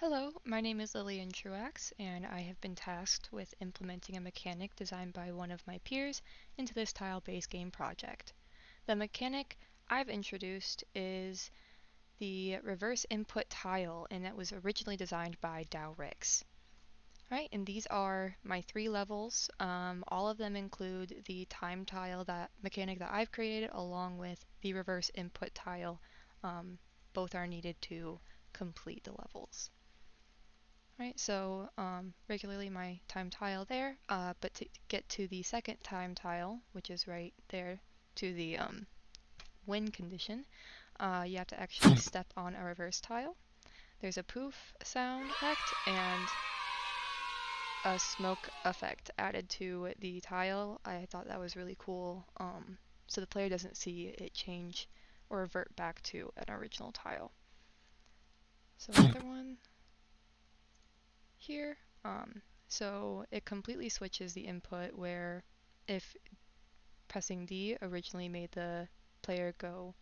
Hello, my name is Lillian Truax, and I have been tasked with implementing a mechanic designed by one of my peers into this tile-based game project. The mechanic I've introduced is the reverse input tile, and it was originally designed by Dowrix. Right, and these are my 3 levels. All of them include the time tile, that mechanic that I've created, along with the reverse input tile. Both are needed to complete the levels. Right, so regularly my time tile there, but to get to the second time tile, which is right there to the win condition, you have to actually step on a reverse tile. There's a poof sound effect and a smoke effect added to the tile. I thought that was really cool, so the player doesn't see it change or revert back to an original tile. So another one here. So it completely switches the input, where if pressing D originally made the player go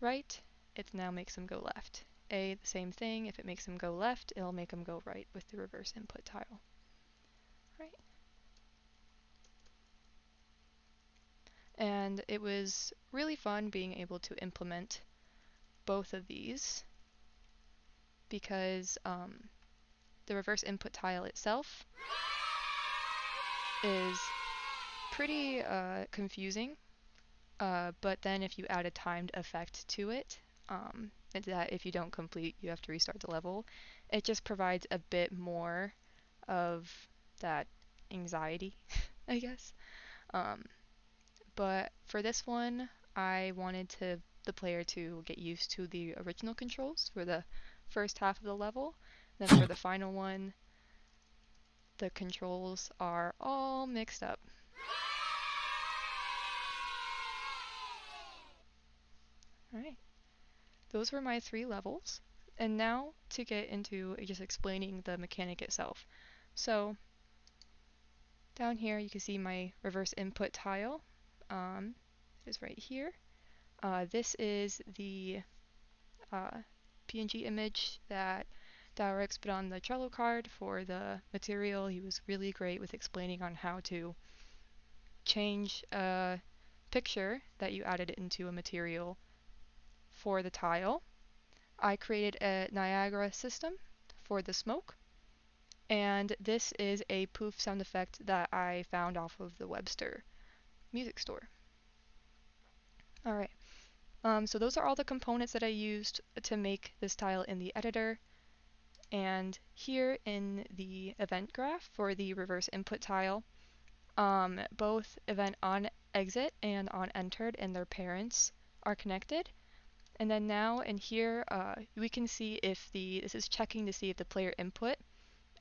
right, it now makes them go left. A, the same thing, if it makes them go left, it'll make them go right with the reverse input tile. Right. And it was really fun being able to implement both of these because the reverse input tile itself is pretty confusing. But then if you add a timed effect to it, that if you don't complete, you have to restart the level, it just provides a bit more of that anxiety, I guess. But for this one, I wanted the player to get used to the original controls for the first half of the level. Then for the final one, the controls are all mixed up. Alright. Those were my 3 levels. And now to get into just explaining the mechanic itself. So down here you can see my reverse input tile. It is right here. This is the PNG image that Dowrix put on the Trello card for the material. He was really great with explaining on how to change a picture that you added into a material for the tile. I created a Niagara system for the smoke, and this is a poof sound effect that I found off of the Webster music store. Alright, so those are all the components that I used to make this tile in the editor, and here in the event graph for the reverse input tile, both event on exit and on entered and their parents are connected. And then now in here, we can see if this is checking to see if the player input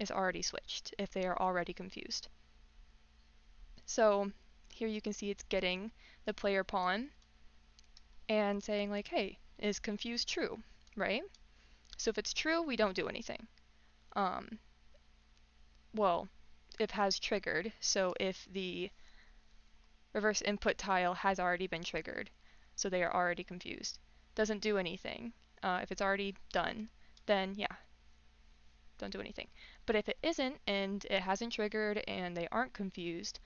is already switched, if they are already confused. So here you can see it's getting the player pawn and saying like, hey, is confused true, right? So if it's true, we don't do anything. Well, it has triggered, so if the reverse input tile has already been triggered, so they are already confused, doesn't do anything. If it's already done, then yeah, don't do anything. But if it isn't and it hasn't triggered and they aren't confused,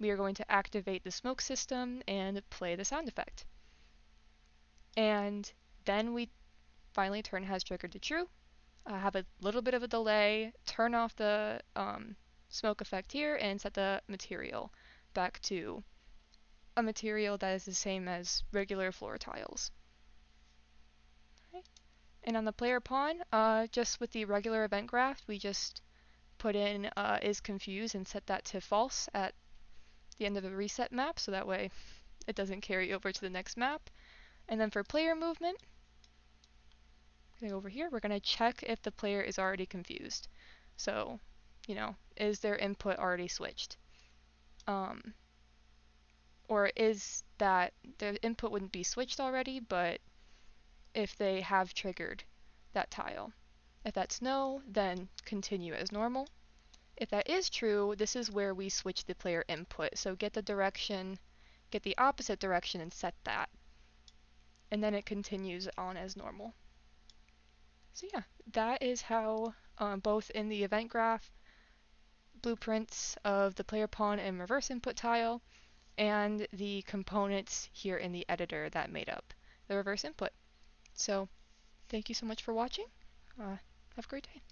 we are going to activate the smoke system and play the sound effect. And then we finally turn has triggered to true, have a little bit of a delay, turn off the smoke effect here, and set the material back to a material that is the same as regular floor tiles. And on the player pawn, just with the regular event graph, we just put in is confused and set that to false at the end of the reset map, so that way it doesn't carry over to the next map. And then for player movement, over here, we're going to check if the player is already confused. So, is their input already switched? Or is that the input wouldn't be switched already, but if they have triggered that tile. If that's no, then continue as normal. If that is true, this is where we switch the player input. So get the opposite direction and set that. And then it continues on as normal. So yeah, that is how both in the event graph, blueprints of the player pawn and reverse input tile, and the components here in the editor that made up the reverse input. So thank you so much for watching. Have a great day.